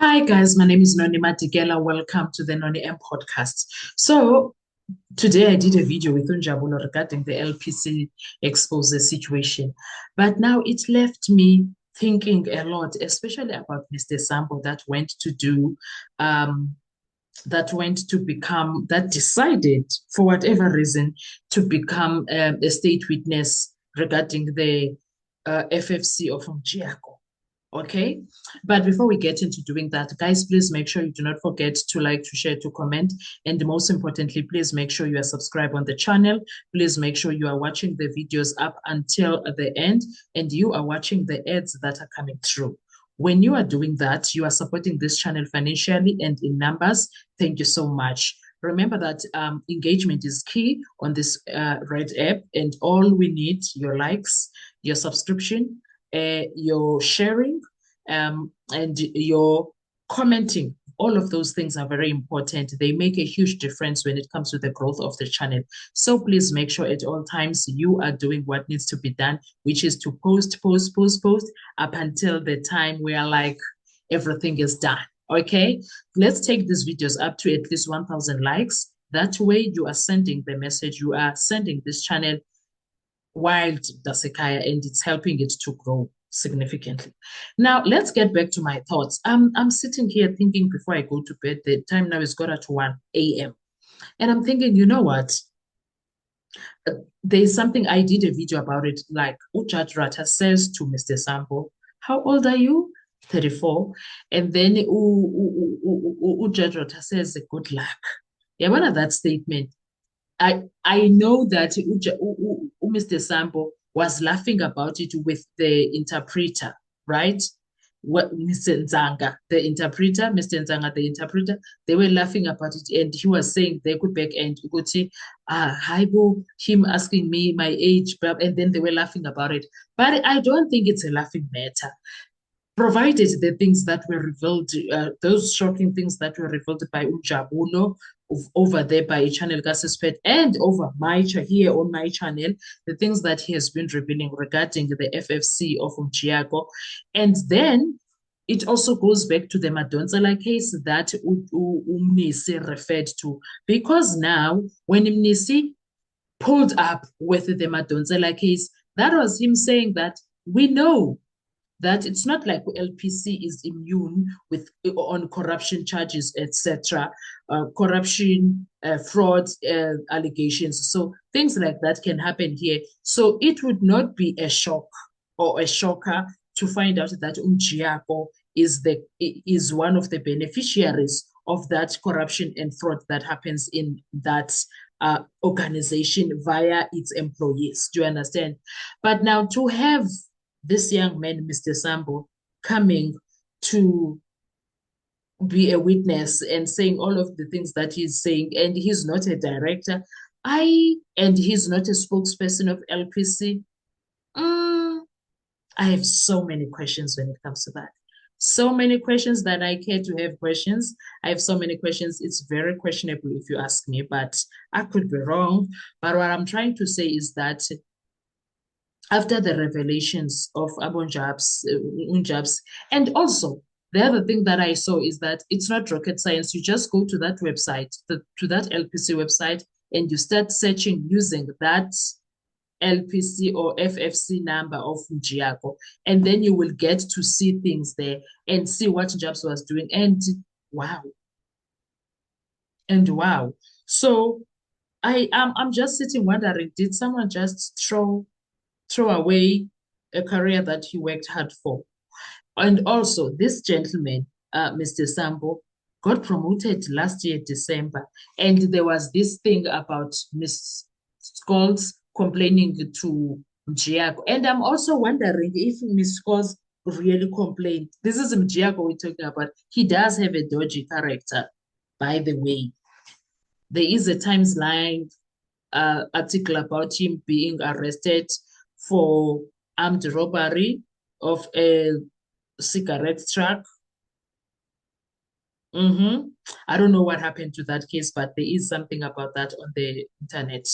Hi guys, my name is Noni Matigela. Welcome to the Noni M podcast. So today I did a video with Unjabulo regarding the LPC expose situation, but now it left me thinking a lot, especially about Mr. Sambo um, that decided for whatever reason to become a state witness regarding the FFC of Mjiako. Okay. But before we get into doing that, guys, please make sure you do not forget to like, to share, to comment. And most importantly, please make sure you are subscribed on the channel. Please make sure you are watching the videos up until the end and you are watching the ads that are coming through. When you are doing that, you are supporting this channel financially and in numbers. Thank you so much. Remember that engagement is key on this Red app, and all we need, your likes, your subscription, your sharing, and your commenting. All of those things are very important. They make a huge difference when it comes to the growth of the channel. So please make sure at all times you are doing what needs to be done, which is to post up until the time where like everything is done. Okay, let's take these videos up to at least 1,000 likes. That way you are sending the message, you are sending this channel wild Dasekaya, and it's helping it to grow significantly. Now, let's get back to my thoughts. I'm sitting here thinking before I go to bed, the time now is got at 1 a.m. And I'm thinking, you know what? There's something, I did a video about it, like Ujat Rata says to Mr. Sambo, how old are you? 34. And then Ujat Rata says, good luck. Yeah, one of that statement. I know that Mr. Sambo was laughing about it with the interpreter, right? Mr. Nzanga, the interpreter, Mr. Nzanga, the interpreter, they were laughing about it, and he was saying they could back and Uguti, Haibo, him asking me my age, and then they were laughing about it. But I don't think it's a laughing matter, provided the things that were revealed, those shocking things that were revealed by Unjabulo over there by Channel Gasuspet and over here on my channel, the things that he has been revealing regarding the FFC of Mjiako. And then it also goes back to the Madonsela case that Umnisi referred to, because now when Umnisi pulled up with the Madonsela case, that was him saying that we know that it's not like LPC is immune with on corruption charges, etc., corruption, fraud allegations. So things like that can happen here. So it would not be a shock or a shocker to find out that Mjiako is one of the beneficiaries of that corruption and fraud that happens in that organization via its employees. Do you understand? But now to have this young man, Mr. Sambo, coming to be a witness and saying all of the things that he's saying, and he's not a director, and he's not a spokesperson of LPC. I have so many questions when it comes to that. So many questions that I care to have questions. I have so many questions. It's very questionable if you ask me, but I could be wrong. But what I'm trying to say is that after the revelations of Unjabs, and also the other thing that I saw is that it's not rocket science. You just go to that website, to that LPC website, and you start searching using that LPC or FFC number of Mjiako, and then you will get to see things there and see what Jabs was doing. And wow. And wow. So I'm just sitting wondering, did someone just throw away a career that he worked hard for? And also, this gentleman, Mr. Sambo, got promoted last year, December. And there was this thing about Miss Scholes complaining to Mjiako. And I'm also wondering if Miss Scholes really complained. This is Mjiako we're talking about. He does have a dodgy character, by the way. There is a Times Live article about him being arrested for armed robbery of a cigarette truck. I don't know what happened to that case, but there is something about that on the internet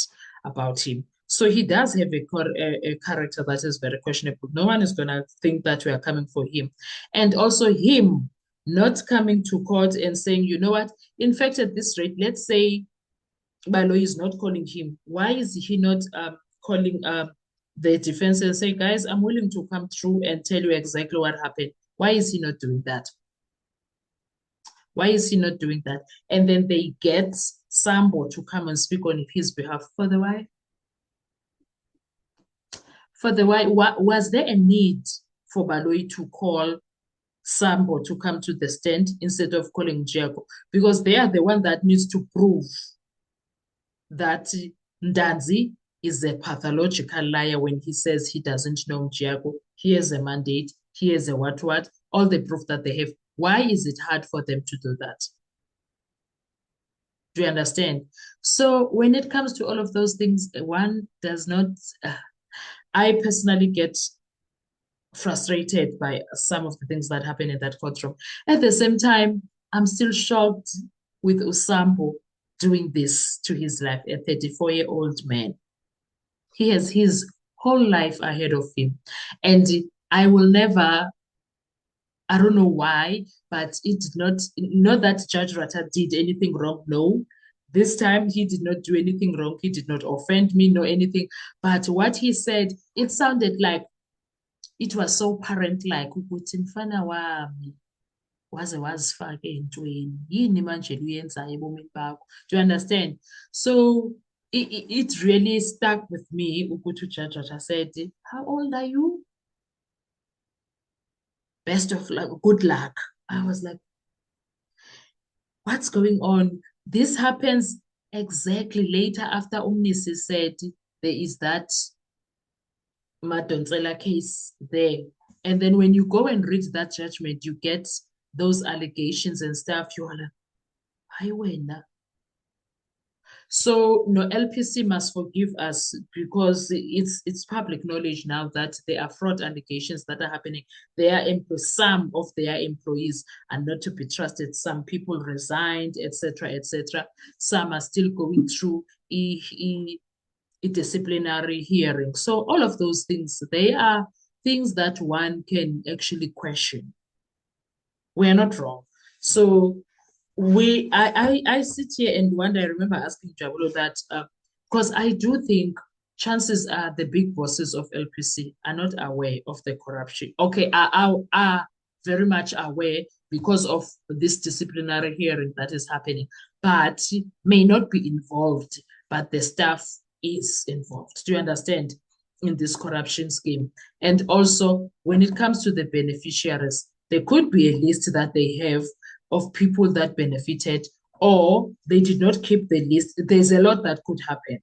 about him. So he does have a character that is very questionable. No one is going to think that we are coming for him. And also him not coming to court and saying, you know what, in fact, at this rate, let's say Baloyi is not calling him. Why is he not calling the defense and say, guys, I'm willing to come through and tell you exactly what happened? Why is he not doing that? Why is he not doing that? And then they get Sambo to come and speak on his behalf. For the why? For the why? Was there a need for Baloyi to call Sambo to come to the stand instead of calling Jago? Because they are the one that needs to prove that Ndanzi is a pathological liar when he says he doesn't know Jago. He has a mandate. He has a what, all the proof that they have. Why is it hard for them to do that? Do you understand? So when it comes to all of those things, one does not, I personally get frustrated by some of the things that happen in that courtroom. At the same time, I'm still shocked with Usambo doing this to his life, a 34-year-old man. He has his whole life ahead of him. And I will never, I don't know why, but it did not that Judge Rata did anything wrong. No. This time he did not do anything wrong. He did not offend me, nor anything. But what he said, it sounded like it was so parent-like ukuthi mfana wami waze wazifaka entweni yini manje uyenzayo ebomini bakho. Do you understand? So it really stuck with me ukuthi uJudge Rata said, how old are you? Best of luck, good luck. I was like, what's going on? This happens exactly later after Umnisi said there is that Madonsela case there. And then when you go and read that judgment, you get those allegations and stuff. You're like, I win. So no, LPC must forgive us because it's public knowledge now that there are fraud allegations that are happening. Some of their employees are not to be trusted. Some people resigned, etc., etc. Some are still going through a disciplinary hearing. So all of those things, they are things that one can actually question. We're not wrong. So I sit here and wonder. I remember asking Jabulo that because I do think chances are the big bosses of LPC are not aware of the corruption. Okay, are very much aware because of this disciplinary hearing that is happening, but may not be involved, but the staff is involved. Do you understand? In this corruption scheme. And also, when it comes to the beneficiaries, there could be a list that they have of people that benefited, or they did not keep the list. There's a lot that could happen.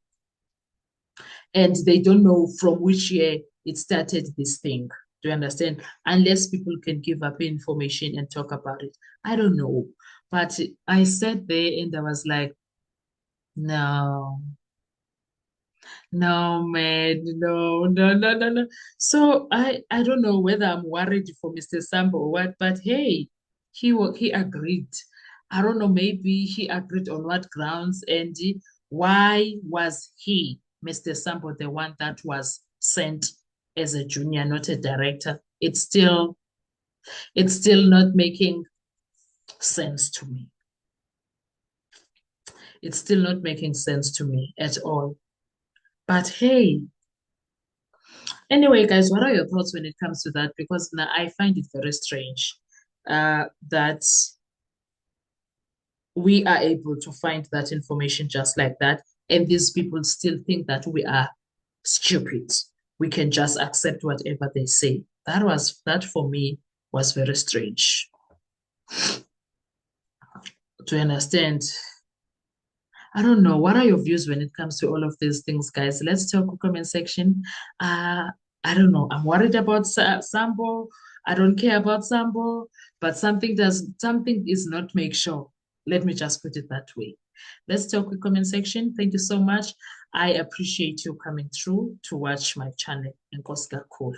And they don't know from which year it started this thing. Do you understand? Unless people can give up information and talk about it. I don't know. But I sat there and I was like, no, no, man, no, no, no, no, no. So I don't know whether I'm worried for Mr. Sambo or what, but hey, he agreed. I don't know, maybe he agreed on what grounds and why was he, Mr. Sambo, the one that was sent as a junior, not a director? It's still not making sense to me. It's still not making sense to me at all. But hey, anyway, guys, what are your thoughts when it comes to that? Because now I find it very strange that we are able to find that information just like that, and these people still think that we are stupid. We can just accept whatever they say. That for me was very strange. To understand, I don't know. What are your views when it comes to all of these things, guys? Let's talk comment section. I don't know. I'm worried about Sambo. I don't care about Sambo, but something is not make sure. Let me just put it that way. Let's talk with comment section. Thank you so much. I appreciate you coming through to watch my channel. And Koska cool.